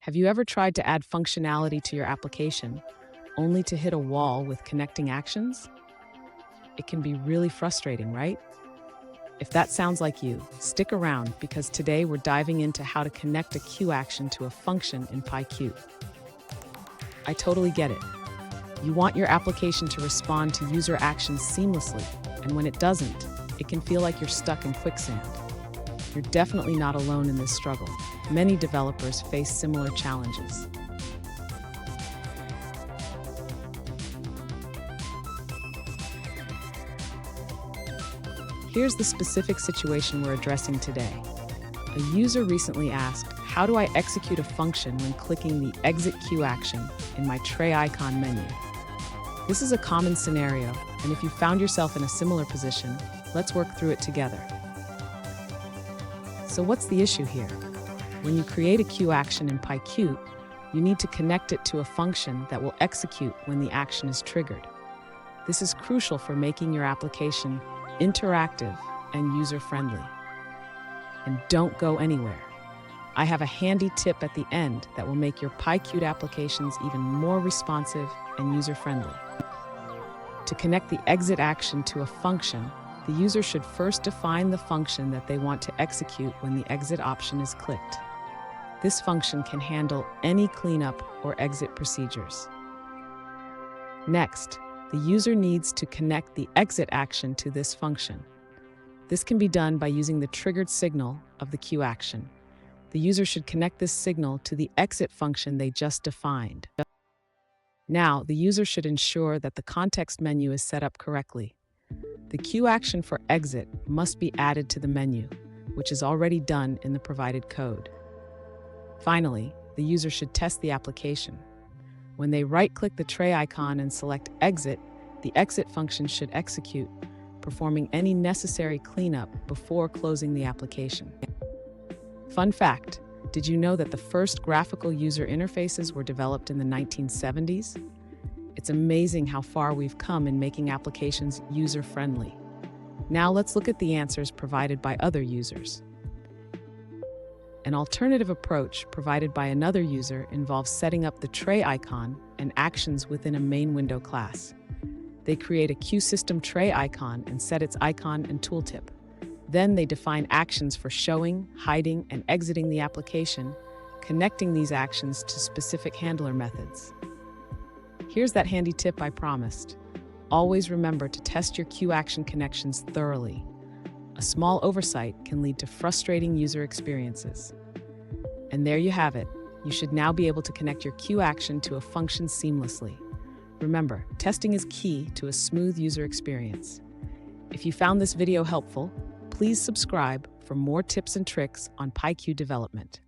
Have you ever tried to add functionality to your application only to hit a wall with connecting actions? It can be really frustrating, right? If that sounds like you, stick around because today we're diving into how to connect a QAction to a function in PyQt. I totally get it. You want your application to respond to user actions seamlessly, and when it doesn't, it can feel like you're stuck in quicksand. You're definitely not alone in this struggle. Many developers face similar challenges. Here's the specific situation we're addressing today. A user recently asked, how do I execute a function when clicking the Exit QAction in my tray icon menu? This is a common scenario, and if you found yourself in a similar position, let's work through it together. So what's the issue here? When you create a QAction in PyQt, you need to connect it to a function that will execute when the action is triggered. This is crucial for making your application interactive and user-friendly. And don't go anywhere. I have a handy tip at the end that will make your PyQt applications even more responsive and user-friendly. To connect the exit action to a function, the user should first define the function that they want to execute when the exit option is clicked. This function can handle any cleanup or exit procedures. Next, the user needs to connect the exit action to this function. This can be done by using the triggered signal of the QAction. The user should connect this signal to the exit function they just defined. Now, the user should ensure that the context menu is set up correctly. The QAction for exit must be added to the menu, which is already done in the provided code. Finally, the user should test the application. When they right-click the tray icon and select Exit, the exit function should execute, performing any necessary cleanup before closing the application. Fun fact, did you know that the first graphical user interfaces were developed in the 1970s? It's amazing how far we've come in making applications user-friendly. Now let's look at the answers provided by other users. An alternative approach provided by another user involves setting up the tray icon and actions within a main window class. They create a QSystem tray icon and set its icon and tooltip. Then they define actions for showing, hiding, and exiting the application, connecting these actions to specific handler methods. Here's that handy tip I promised. Always remember to test your QAction connections thoroughly. A small oversight can lead to frustrating user experiences. And there you have it. You should now be able to connect your QAction to a function seamlessly. Remember, testing is key to a smooth user experience. If you found this video helpful, please subscribe for more tips and tricks on PyQt development.